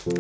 But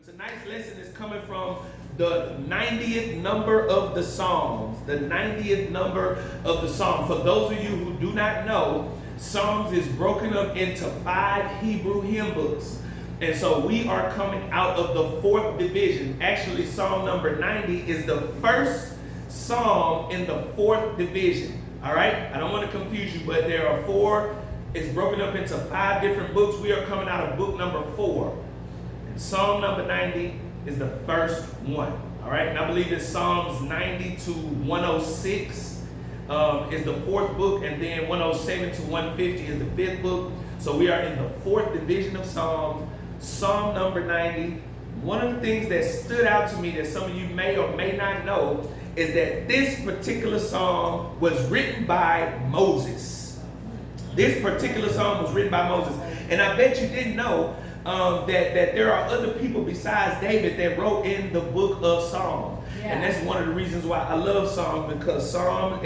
tonight's lesson is coming from the 90th number of the Psalms. The 90th number of the Psalms. For those of you who do not know, Psalms is broken up into 5 Hebrew hymn books. And so we are coming out of the 4th division. Actually, Psalm number 90 is the first Psalm in the 4th division. All right? I don't want to confuse you, but there are 4. It's broken up into 5 different books. We are coming out of book number 4. And Psalm number 90 is the first one. All right? And I believe it's Psalms 90 to 106 is the 4th book. And then 107 to 150 is the 5th book. So we are in the 4th division of Psalms. Psalm number 90. One of the things that stood out to me that some of you may or may not know is that this particular psalm was written by Moses. This particular psalm was written by Moses. And I bet you didn't know that there are other people besides David that wrote in the book of Psalms. Yeah. And that's one of the reasons why I love Psalms, because Psalms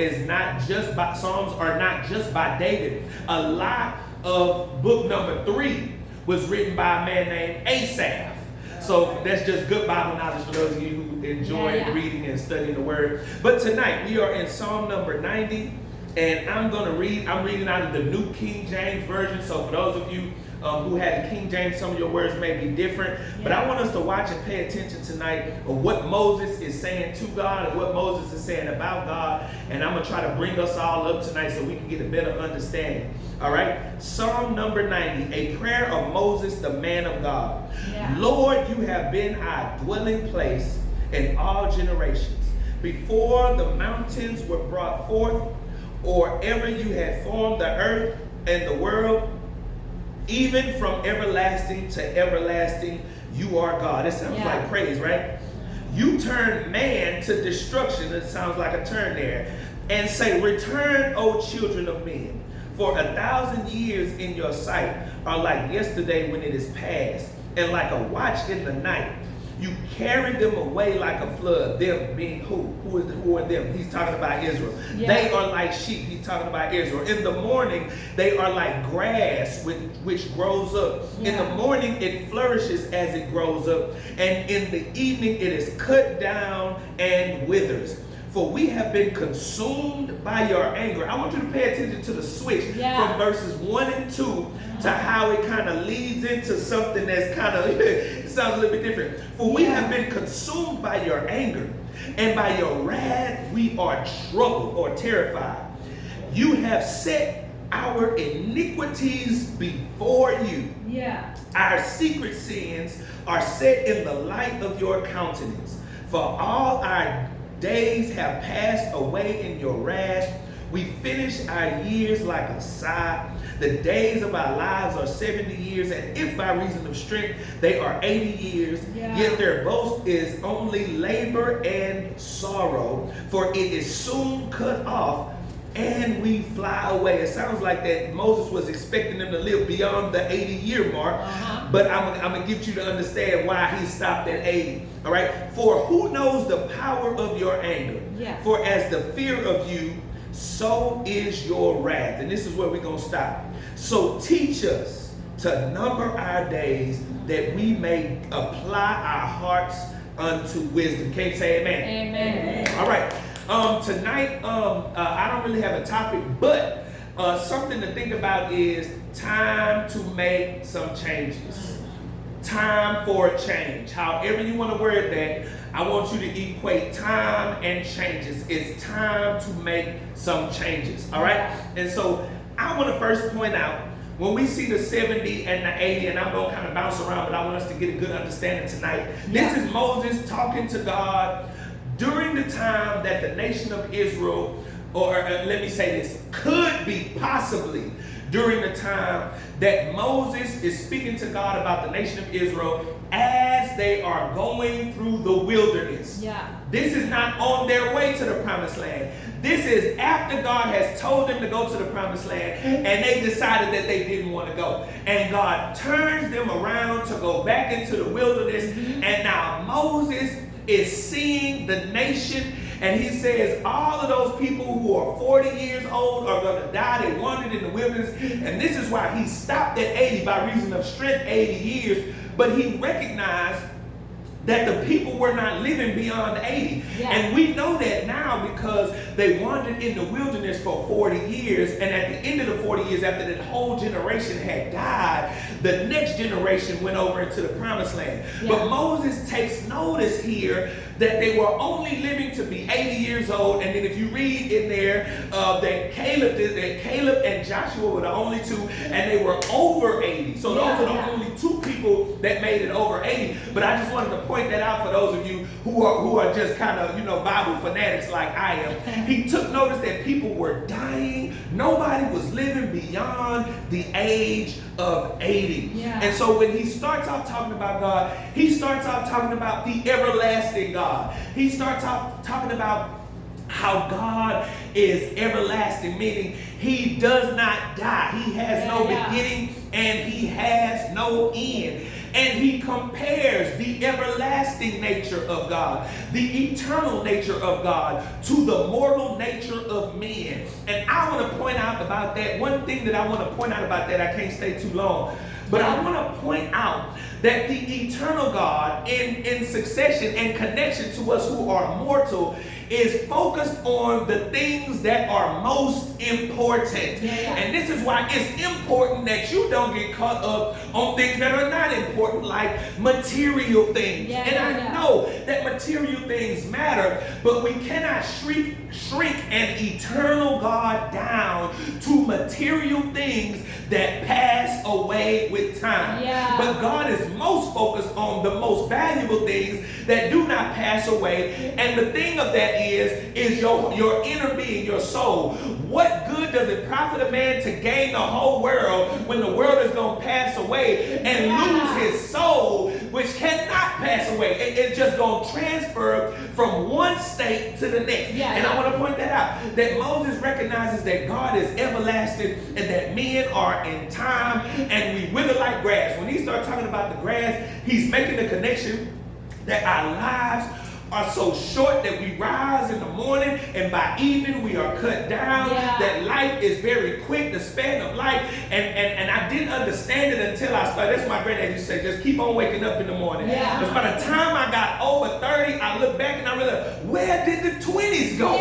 are not just by David. A lot of book number 3 was written by a man named Asaph. So that's just good Bible knowledge for those of you who enjoy reading and studying the word. But tonight we are in Psalm number 90, and I'm reading out of the New King James Version. So for those of you who had the King James, some of your words may be different. Yeah. But I want us to watch and pay attention tonight of what Moses is saying to God and what Moses is saying about God. And I'm going to try to bring us all up tonight so we can get a better understanding. All right? Psalm number 90, a prayer of Moses, the man of God. Yeah. Lord, you have been our dwelling place in all generations. Before the mountains were brought forth, or ever you had formed the earth and the world, even from everlasting to everlasting, you are God. It sounds like praise, right? You turn man to destruction. It sounds like a turn there. And say, return, O children of men. For 1,000 years in your sight are like yesterday when it is past, and like a watch in the night. You carry them away like a flood. Them being who? Who are them? He's talking about Israel. Yeah. They are like sheep. He's talking about Israel. In the morning, they are like grass which grows up. Yeah. In the morning, it flourishes as it grows up. And in the evening, it is cut down and withers. For we have been consumed by your anger. I want you to pay attention to the switch from verses 1 and 2 to how it kind of leads into something that's kind of, it sounds a little bit different. For we have been consumed by your anger, and by your wrath we are troubled or terrified. You have set our iniquities before you. Yeah. Our secret sins are set in the light of your countenance. For all our days have passed away in your wrath. We finish our years like a sigh. The days of our lives are 70 years, and if by reason of strength they are 80 years, yet their boast is only labor and sorrow, for it is soon cut off, and we fly away. It sounds like that Moses was expecting them to live beyond the 80-year mark, but I'm going to get you to understand why he stopped at 80. All right? For who knows the power of your anger? Yeah. For as the fear of you, so is your wrath. And this is where we're going to stop. So teach us to number our days, that we may apply our hearts unto wisdom. Can you say amen? Amen. All right. Tonight, I don't really have a topic, but something to think about is time to make some changes. Time for a change. However you want to word that, I want you to equate time and changes. It's time to make some changes. All right? And so I want to first point out, when we see the 70 and the 80, and I'm going to kind of bounce around, but I want us to get a good understanding tonight. This is Moses talking to God during the time that the nation of Israel, or let me say this, could be possibly during the time that Moses is speaking to God about the nation of Israel as they are going through the wilderness. Yeah. This is not on their way to the promised land. This is after God has told them to go to the promised land, and they decided that they didn't want to go. And God turns them around to go back into the wilderness, and now Moses is seeing the nation, and he says all of those people who are are 40 years old are going to die. They wandered in the wilderness. And this is why he stopped at 80 by reason of strength, 80 years. But he recognized that the people were not living beyond 80. Yeah. And we know that now because they wandered in the wilderness for 40 years, and at the end of the 40 years, after that whole generation had died, the next generation went over into the promised land. Yeah. But Moses takes notice here that they were only living to be 80 years old, and then if you read in there that Caleb and Joshua were the only two, and they were over 80. So those are the only two people that made it over 80. But I just wanted to point that out for those of you who are just kind of, Bible fanatics like I am. He took notice that people were dying. Nobody was living beyond the age of 80. Yeah. And so when he starts off talking about God, he starts off talking about the everlasting God. He starts off talking about how God is everlasting, meaning he does not die. He has no beginning and he has no end. And he compares the everlasting nature of God, the eternal nature of God, to the mortal nature of men. And I want to point out about that, one thing that I want to point out about that, I can't stay too long, but I want to point out that the eternal God in succession and connection to us who are mortal is focused on the things that are most important. And this is why it's important that you don't get caught up on things that are not important, like material things. I know that material things matter, but we cannot shrink an eternal God down to material things that pass away with time. But God is most focused on the most valuable things that do not pass away. And the thing of that is your inner being, your soul. What good does it profit a man to gain the whole world when the world is going to pass away and lose his soul, which cannot pass away? It's just going to transfer from one state to the next. And I want to point that out, that Moses recognizes that God is everlasting and that men are in time and we wither like grass. When he starts talking about the grass, he's making the connection that our lives are so short that we rise in the morning and by evening we are cut down. That life is very quick, the span of life. And I didn't understand it until I started. That's what my granddad used to say, just keep on waking up in the morning. Because by the time I got over 30, I look back and I realized, where did the 20s go?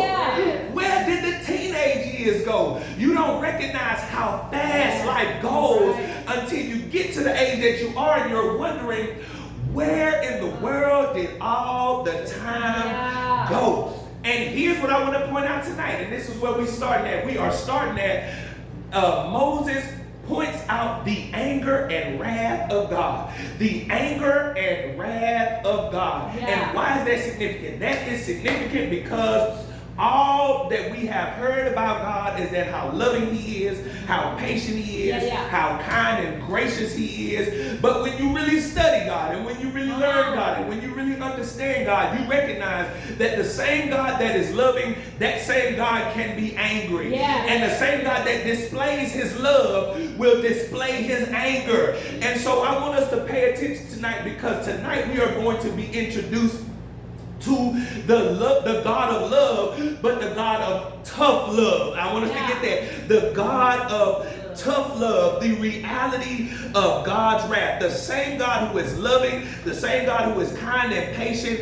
Where did the teenage years go? You don't recognize how fast life goes until you get to the age that you are and you're wondering, where in the world did all the time go? And here's what I want to point out tonight, and this is where we starting at. We are starting at Moses points out the anger and wrath of God. The anger and wrath of God. And why is that significant? That is significant because all that we have heard about God is that how loving he is, how patient he is, how kind and gracious he is. But when you really study God and when you really learn God and when you really understand God, you recognize that the same God that is loving, that same God can be angry. And the same God that displays his love will display his anger. And so I want us to pay attention tonight, because tonight we are going to be introduced to the God of love, but the God of tough love. I want us to get that. The God of tough love, the reality of God's wrath. The same God who is loving, the same God who is kind and patient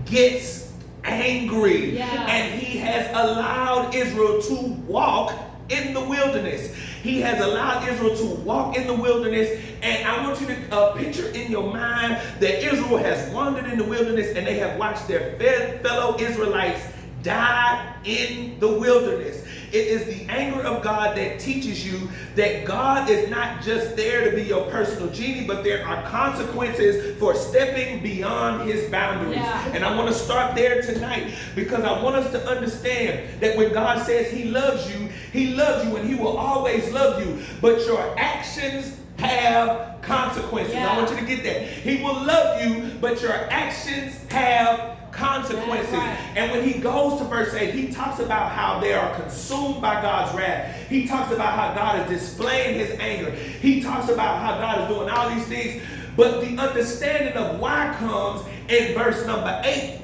gets angry. And he has allowed Israel to walk in the wilderness. He has allowed Israel to walk in the wilderness, and I want you to picture in your mind that Israel has wandered in the wilderness and they have watched their fellow Israelites die in the wilderness. It is the anger of God that teaches you that God is not just there to be your personal genie, but there are consequences for stepping beyond his boundaries. And I want to start there tonight, because I want us to understand that when God says he loves you and he will always love you, but your actions have consequences. I want you to get that. He will love you, but your actions have consequences. And when he goes to verse 8, he talks about how they are consumed by God's wrath. He talks about how God is displaying his anger. He talks about how God is doing all these things. But the understanding of why comes in verse number 8.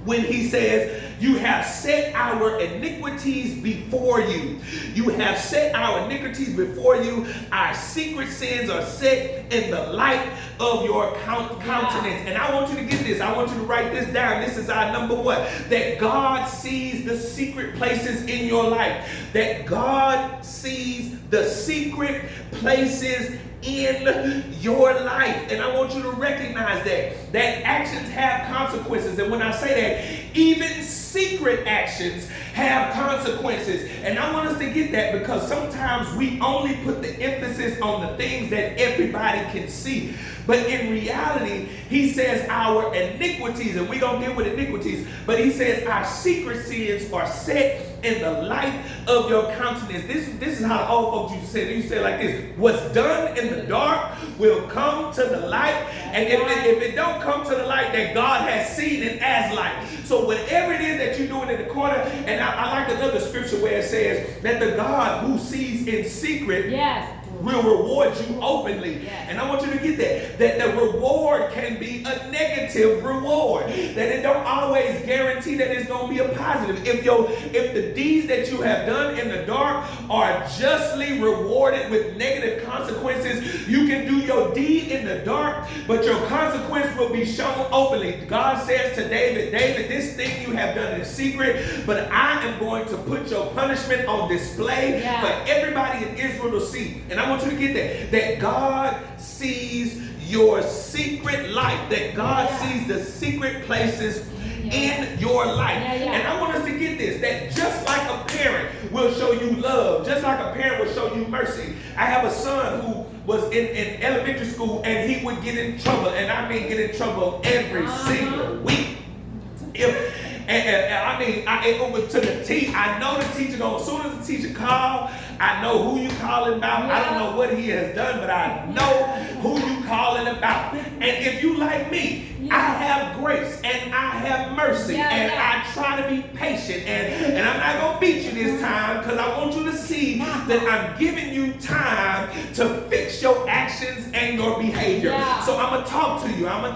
when he says, you have set our iniquities before you. You have set our iniquities before you. Our secret sins are set in the light of your countenance. And I want you to get this. I want you to write this down. This is our number one. That God sees the secret places in your life. That God sees the secret places in your life. And I want you to recognize that actions have consequences. And when I say that, even secret actions have consequences. And I want us to get that, because sometimes we only put the emphasis on the things that everybody can see. But in reality, he says our iniquities, and we're going to deal with iniquities, but he says our secret sins are set in the light of your countenance. This is how the old folks used to say it. They used to say it like this: what's done in the dark will come to the light. And if it don't come to the light, that God has seen it as light. So whatever it is that you're doing in the corner, and I like another scripture where it says that the God who sees in secret will reward you openly. And I want you to get that the reward can be a negative reward, that it don't always guarantee that it's going to be a positive. If the deeds that you have done in the dark are justly rewarded with negative consequences, you can do your deed in the dark, but your consequence will be shown openly. God says to David, this thing you have done in secret, but I am going to put your punishment on display for everybody in Israel to see. And I want you to get that God sees your secret life, that God sees the secret places in your life. And I want us to get this, that just like a parent will show you love, just like a parent will show you mercy. I have a son who was in elementary school, and he would get in trouble, and I mean get in trouble every single week. It was to the teacher. I know the teacher, as soon as the teacher called, I know who you calling about. I don't know what he has done, but I know who you calling about. And if you like me, I have grace and I have mercy, and I try to be patient, and I'm not going to beat you this time, because I want you to see that I'm giving you time to fix your actions and your behavior. So I'm going to talk to you. I'm going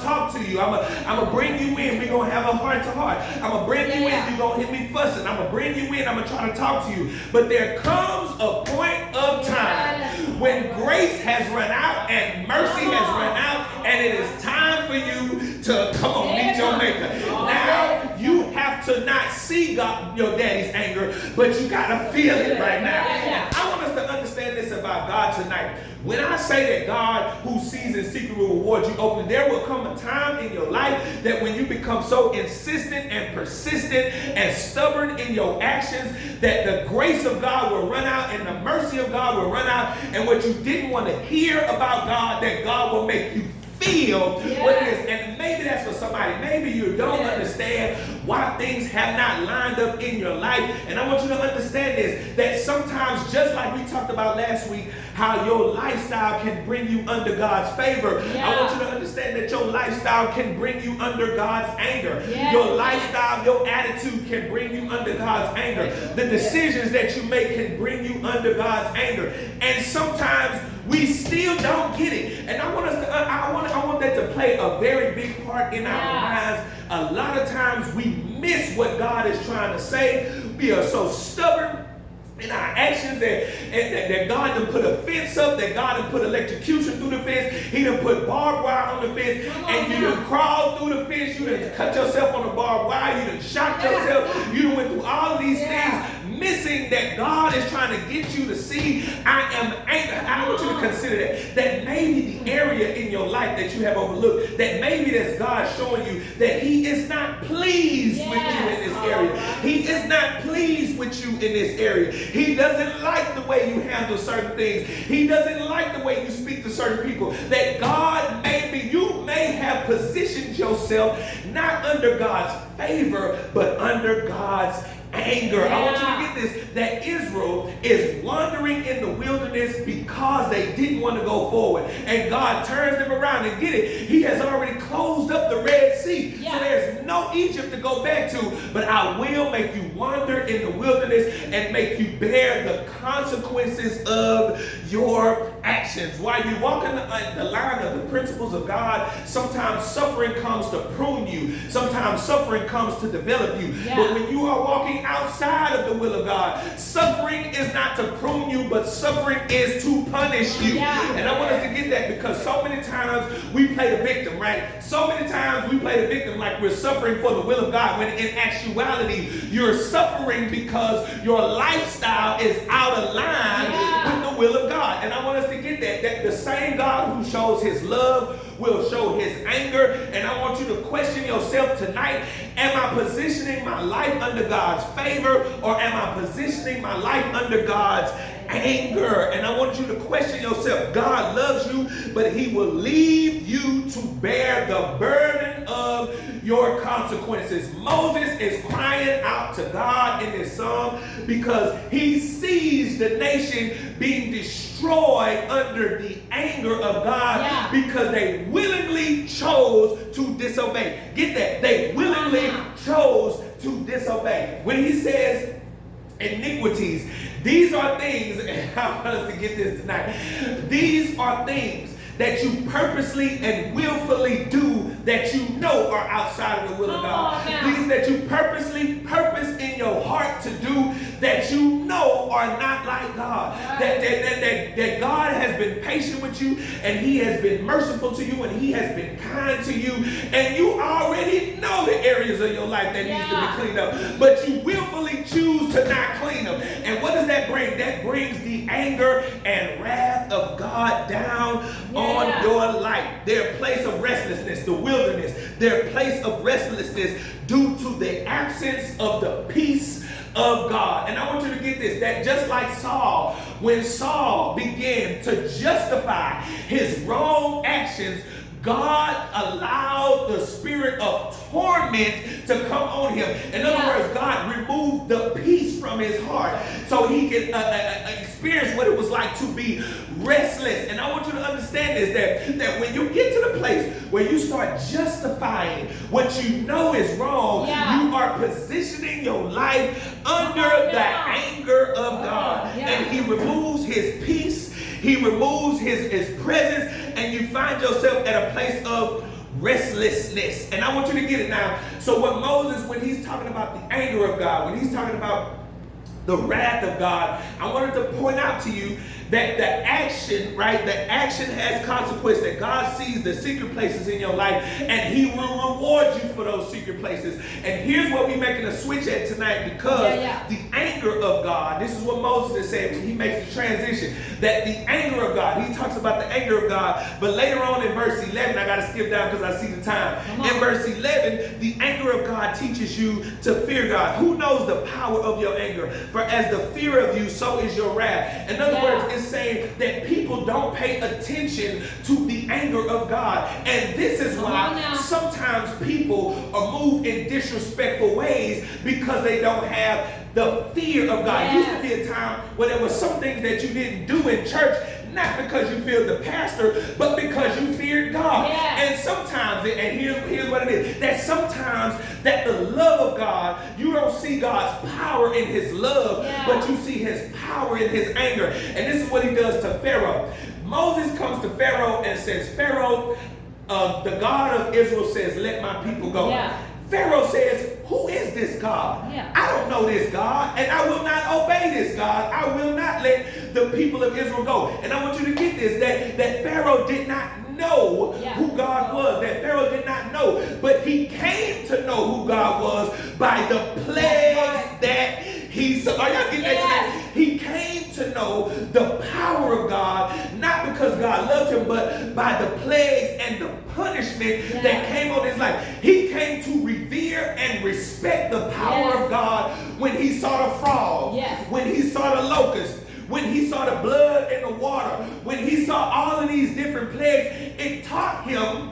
to bring you in. We're going to have a heart to heart. I'm going to bring you in. You're going to hear me fussing. I'm going to bring you in. I'm going to try to talk to you. But there comes a point of time when grace has run out and mercy has run out, and it is time for you to come on, meet your maker. Now you have to not see God, your daddy's anger, but you got to feel it right now. And I want us to understand this about God tonight. When I say that God who sees in secret will reward you openly, there will come a time in your life that when you become so insistent and persistent and stubborn in your actions, that the grace of God will run out and the mercy of God will run out, and what you didn't want to hear about God, that God will make you feel what it is. And maybe that's for somebody. Maybe you don't understand why things have not lined up in your life. And I want you to understand this, that sometimes, just like we talked about last week, how your lifestyle can bring you under God's favor. I want you to understand that your lifestyle can bring you under God's anger. Your lifestyle, your attitude can bring you under God's anger. The decisions that you make can bring you under God's anger. And sometimes we still don't get it. And I want that to play a very big part in our lives. A lot of times we miss what God is trying to say. We are so stubborn in our actions that God done put a fence up, that God done put electrocution through the fence. He done put barbed wire on the fence, and you done crawled through the fence. You done cut yourself on the barbed wire. You done shot yourself. You done went through all of these things, missing that God is trying to get you to see, I am angry. I want you to consider that maybe the area in your life that you have overlooked, that maybe that's God showing you that he is not pleased with you in this area. He is not pleased with you in this area. He doesn't like the way you handle certain things. He doesn't like the way you speak to certain people. That God, maybe you may have positioned yourself not under God's favor, but under God's anger. I want you to get this, that Israel is wandering in the wilderness because they didn't want to go forward. And God turns them around, and get it, he has already closed up the Red Sea. So there's no Egypt to go back to, but I will make you wander in the wilderness and make you bear the consequences of your actions. While you walk in the line of the principles of God, sometimes suffering comes to prune you. Sometimes suffering comes to develop you. But when you are walking outside of the will of God, suffering is not to prune you, but suffering is to punish you. And I want us to get that, because so many times we play the victim, right? So many times we play the victim like we're suffering for the will of God, when in actuality you're suffering because your lifestyle is out of line with the will of God. And I want us to get that the same God who shows his love will show his anger. And I want you to question yourself tonight: am I positioning my life under God's favor, or am I positioning my life under God's anger? And I want you to question yourself. God loves you, but he will leave you to bear the burden of your consequences. Moses is crying out to God in this psalm because he sees the nation being destroyed under the anger of God because they willingly chose to disobey. Get that? They willingly chose to disobey. When he says iniquities, these are things, and I want us to get this tonight. These are things that you purposely and willfully do that you know are outside of the will of God. Things that you purposely purpose in your heart to do that you know are not like God. That God has been patient with you, and he has been merciful to you, and he has been kind to you, and you already know the areas of your life that needs to be cleaned up, but you willfully choose to not clean them. And what does that bring? That brings the anger and wrath of God down on your life. Their place of restlessness, the wilderness, their place of restlessness due to the absence of the peace of God. And I want you to get this, that just like Saul, when Saul began to justify his wrong actions, God allowed the spirit of torment to come on him. In other words, God removed the peace from his heart so he could experience what it was like to be restless. And I want you to understand this, that when you get to the place where you start justifying what you know is wrong, you are positioning your life under the anger of God. And he removes his peace, he removes his presence, and you find yourself at a place of restlessness. And I want you to get it now. So what Moses, when he's talking about the anger of God, when he's talking about the wrath of God, I wanted to point out to you that the action, right? The action has consequence, that God sees the secret places in your life, and he will reward you for those secret places. And here's what we're making a switch at tonight, because the anger of God, this is what Moses is saying when he makes the transition, that the anger of God, he talks about the anger of God, but later on in verse 11, I got to skip down because I see the time. In verse 11, the anger of God teaches you to fear God. Who knows the power of your anger? For as the fear of you, so is your wrath. In other words, it's saying that people don't pay attention to the anger of God. And this is why sometimes people are moved in disrespectful ways, because they don't have the fear of God. Used to be a time where there were some things that you didn't do in church, not because you feared the pastor, but because you feared God. And sometimes, and here's what it is, that sometimes that the love of God, you don't see God's power in his love, but you see his power in his anger. And this is what he does to Pharaoh. Moses comes to Pharaoh and says, Pharaoh, the God of Israel says, let my people go. Pharaoh says, who is this God? I don't know this God, and I will not obey this God. I will not let the people of Israel go. And I want you to get this, that Pharaoh did not know who God was. That Pharaoh did not know, but he came to know who God was by the plagues that he saw. Are y'all getting that? He came to know the power of God, not because God loved him, but by the plagues and the punishment that came on his life. He came to revere and respect the power of God when he saw the frog, when he saw the locust, when he saw the blood in the water, when he saw all of these different plagues. It taught him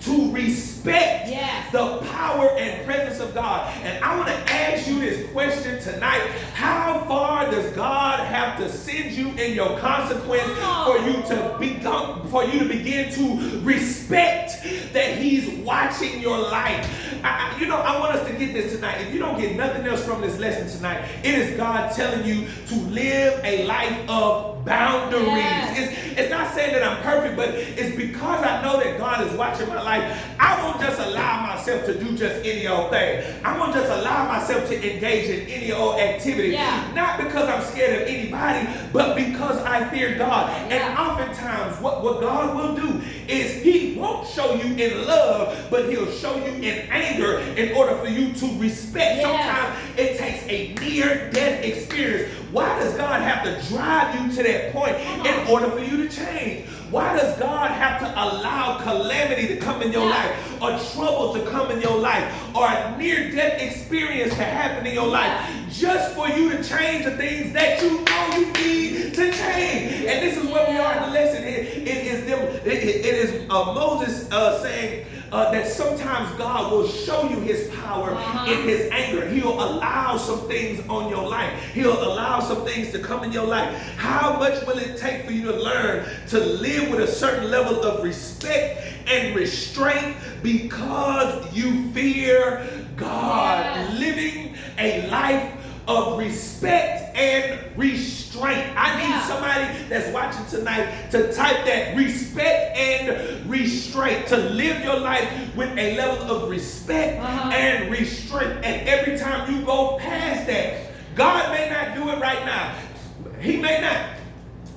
to respect the power and presence of God. And I want to ask you this question tonight: how far does God have to send you in your consequence for you to begin to respect that he's watching your life? I want us to get this tonight. If you don't get nothing else from this lesson tonight, it is God telling you to live a life of boundaries. Yes. It's not saying that I'm perfect, but it's because I know that God is watching my life. I won't just allow myself to do just any old thing. I won't just allow myself to engage in any old activity. Yeah. Not because I'm scared of anybody, but because I fear God. Yeah. And oftentimes what God will do is he won't show you in love, but he'll show you in anger in order for you to respect. Yes. Sometimes it takes a near-death experience. Why does God have to drive you to that point in order for you to change? Why does God have to allow calamity to come in your life, or trouble to come in your life, or a near-death experience to happen in your life, just for you to change the things that you know you need to change? And this is where we are in the lesson here. It is Moses saying that sometimes God will show you his power in his anger. He'll allow some things on your life. He'll allow some things to come in your life. How much will it take for you to learn to live with a certain level of respect and restraint because you fear God? Yes. Living a life of respect and restraint. I need somebody that's watching tonight to type that: respect and restraint. To live your life with a level of respect and restraint. And every time you go past that, God may not do it right now. He may not.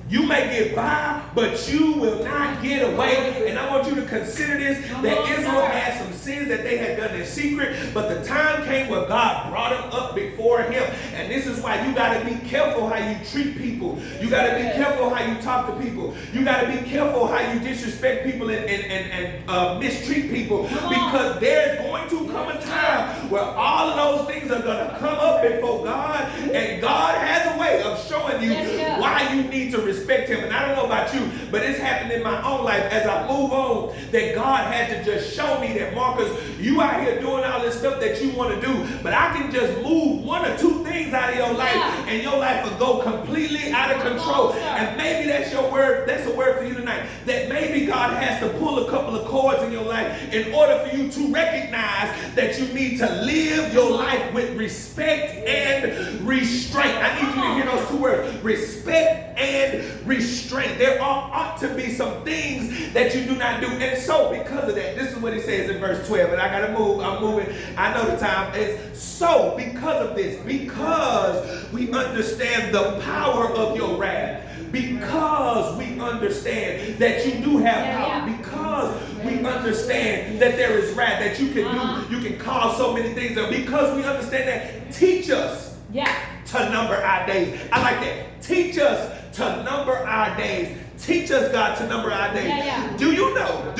You may get by, but you will not get away. And I want you to consider this, that Israel had some sins that they had done in secret, but the time came where God brought them up before him. And this is why you got to be careful how you treat people. You got to be careful how you talk to people. You got to be careful how you disrespect people and mistreat people, because there's going to come a time where all of those things are going to come up before God, and God has a way of showing you why you need to respect him. And I don't know about you, but it's happened in my own life as I move on, that God had to just show me that, Marcus, you out here doing all this stuff that you want to do, but I can just move one or two things out of your life, and your life will go completely out of control. And maybe that's your word. That's a word for you tonight, that maybe God has to pull a couple of cords in your life in order for you to recognize that you need to live your life with respect and restraint. I need you to hear those two words: respect and restraint. There ought to be some things that you do not do. And so because of that, this is what he says in verse 12. And I got to move. I'm moving. I know the time is. So because of this, because we understand the power of your wrath, because we understand that you do have power, because we understand that there is wrath that you can do, you can cause so many things, and because we understand that, teach us to number our days. I like that. Teach us to number our days. Teach us, God, to number our days. Do you know,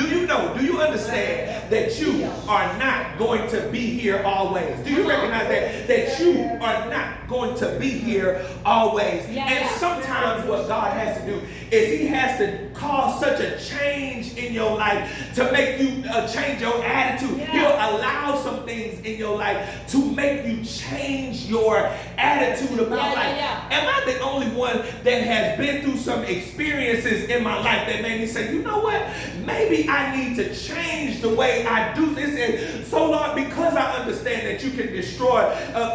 understand that you are not going to be here always? Do you recognize that you are not going to be here always? And sometimes what God has to do is he has to cause such a change in your life to make you change your attitude. He'll allow some things in your life to make you change your attitude about life. Am I the only one that has been through some experiences in my life that made me say, you know what, maybe I need to change the way I do this? And so, Lord, because I understand that you can destroy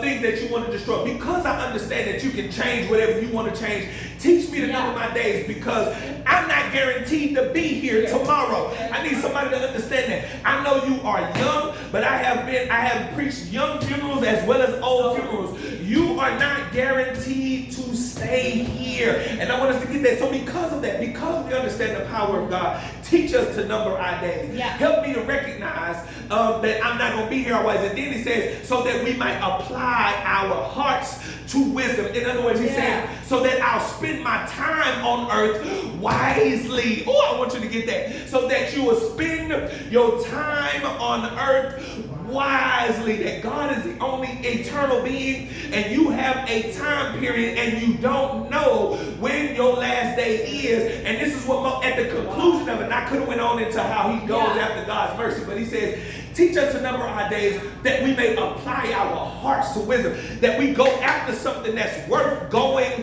things that you want to destroy, because I understand that you can change whatever you want to change, teach me to number my days, because I'm not guaranteed to be here tomorrow. I need somebody to understand that. I know you are young, but I have preached young funerals as well as old funerals. You are not guaranteed to stay here. And I want us to get that. So because of that, because we understand the power of God, teach us to number our days. Help me to recognize that I'm not going to be here always. And then he says, so that we might apply our hearts to wisdom. In other words, he's saying, so that I'll spend my time on earth wisely. Oh, I want you to get that. So that you will spend your time on earth wisely. That God is the only eternal being, and you have a time period, and you don't know when your last day is. And this is what, at the conclusion of it, and I could have went on into how he goes after God's mercy, but he says, teach us to number our days that we may apply our hearts to wisdom, that we go after something that's worth going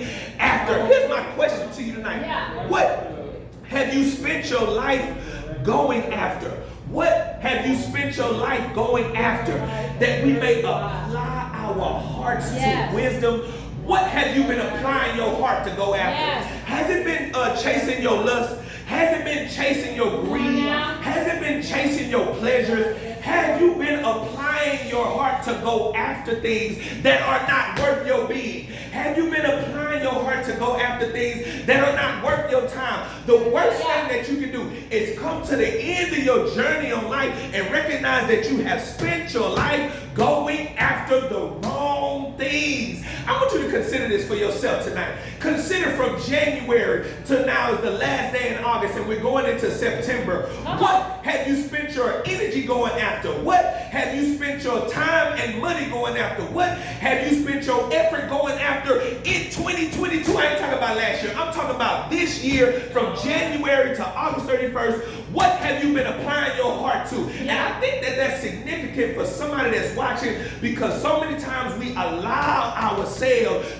have you spent your life going after? What have you spent your life going after that we may apply our hearts to wisdom? What have you been applying your heart to go after? Has it been chasing your lust? Has it been chasing your greed? Has it been chasing your pleasures? Have you been applying your heart to go after things that are not worth your being? Have you been applying your heart to go after things that are not worth your time? The worst thing that you can do is come to the end of your journey on life and recognize that you have spent your life going after the wrong things. I want you to consider this for yourself tonight. Consider from January to now is the last day in August and we're going into September. What have you spent your energy going after? What have you spent your time and money going after? What have you spent your effort going after in 2022? I ain't talking about last year. I'm talking about this year from January to August 31st. What have you been applying your heart to? And I think that that's significant for somebody that's watching because so many times we allow ourselves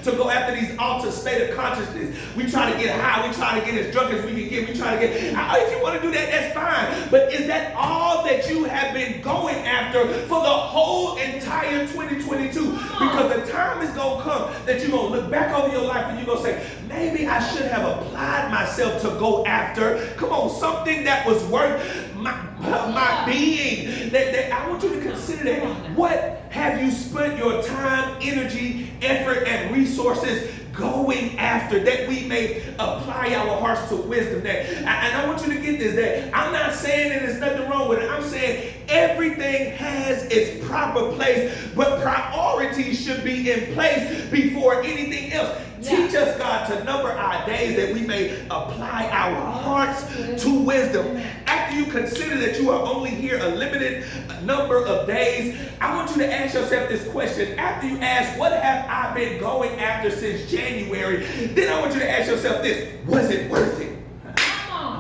to go after these altered state of consciousness. We try to get high. We try to get as drunk as we can get. We try to get, if you want to do that, that's fine. But is that all that you have been going after for the whole entire 2022? Because the time is going to come that you're going to look back over your life and you're going to say, maybe I should have applied myself to go after, come on, something that was worth my being. That I want you to consider that. What have you spent your time, energy, effort, and resources going after that we may apply our hearts to wisdom? And I want you to get this, that I'm not saying that there's nothing wrong with it. I'm saying everything has its proper place, but priorities should be in place before anything else. Teach us, God, to number our days that we may apply our hearts to wisdom. After you consider that you are only here a limited number of days, I want you to ask yourself this question. After you ask, what have I been going after since January? Then I want you to ask yourself this, was it worth it?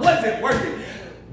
Was it worth it?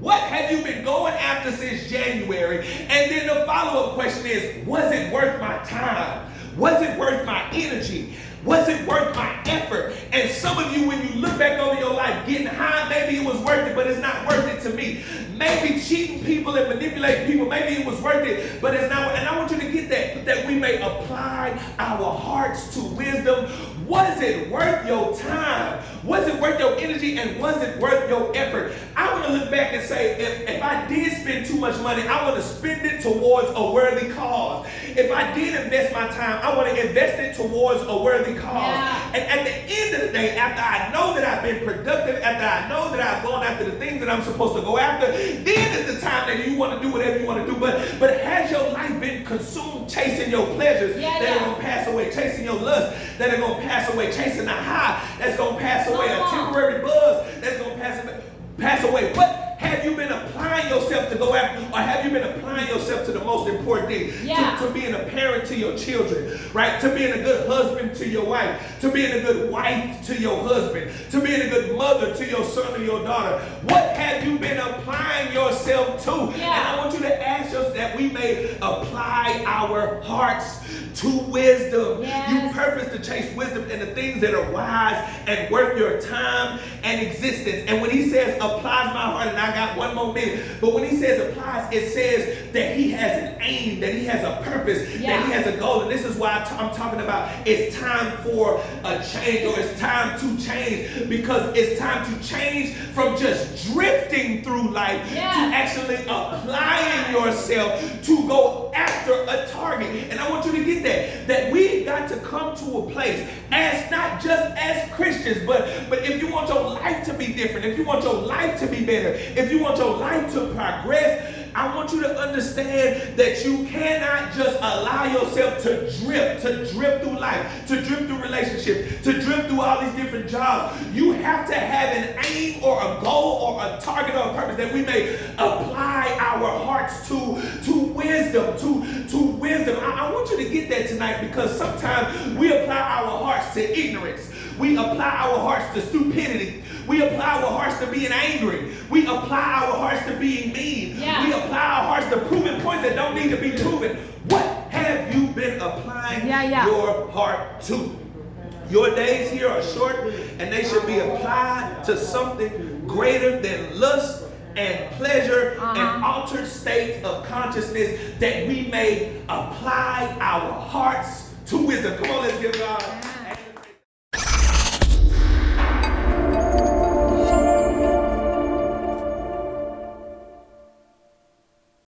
What have you been going after since January? And then the follow-up question is, was it worth my time? Was it worth my energy? Was it worth my effort? And some of you, when you look back over your life, getting high, maybe it was worth it, but it's not worth it to me. Maybe cheating people and manipulating people, maybe it was worth it, but it's not. And I want you to get that we may apply our hearts to wisdom. Was it worth your time? Was it worth your energy? And was it worth your effort? I want to look back and say, if I did spend too much money, I want to spend it towards a worthy cause. If I did invest my time, I want to invest it towards a worthy cause. And at the end of the day, after I know that I've been productive, after I know that I've gone after the things that I'm supposed to go after, then is the time that you want to do whatever you want to do. But has your life been consumed chasing your pleasures that are going to pass away, chasing your lust that are going to pass away, chasing the high that's going to pass away, a temporary buzz that's going to pass away? What have you been applying yourself to go after, or have you been applying yourself to the most important thing? To being a parent to your children, right? To being a good husband to your wife, to being a good wife to your husband, to being a good mother to your son or your daughter. What have you been applying yourself to? And I want you to ask us that we may apply our hearts to wisdom. You purpose to chase wisdom and the things that are wise and worth your time and existence. And when he says applies my heart, and I got one more minute, but when he says applies, it says that he has an aim, that he has a purpose, that he has a goal. And this is why I'm talking about it's time for a change, or it's time to change, because it's time to change from just drifting through life to actually applying yourself to go after a target. And I want you to get that we've got to come to a place as not just as Christians, but if you want your life to be different, if you want your life to be better, if you want your life to progress, I want you to understand that you cannot just allow yourself to drift through life, to drift through relationships, to drift through all these different jobs. You have to have an aim or a goal or a target or a purpose that we may apply our hearts to wisdom, to wisdom. I want you to get that tonight, because sometimes we apply our hearts to ignorance. We apply our hearts to stupidity. We apply our hearts to being angry. We apply our hearts to being mean. We apply our hearts to proving points that don't need to be proven. What have you been applying your heart to? Your days here are short, and they should be applied to something greater than lust and pleasure, an altered state of consciousness, that we may apply our hearts to wisdom. Come on, let's give God